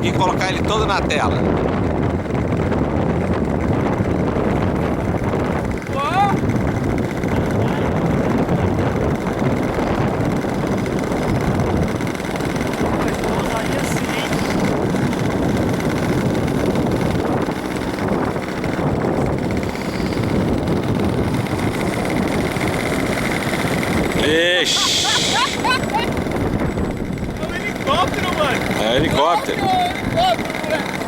conseguir colocar ele todo na tela. Ixi. É um helicóptero, mano. É um helicóptero. É um helicóptero, moleque.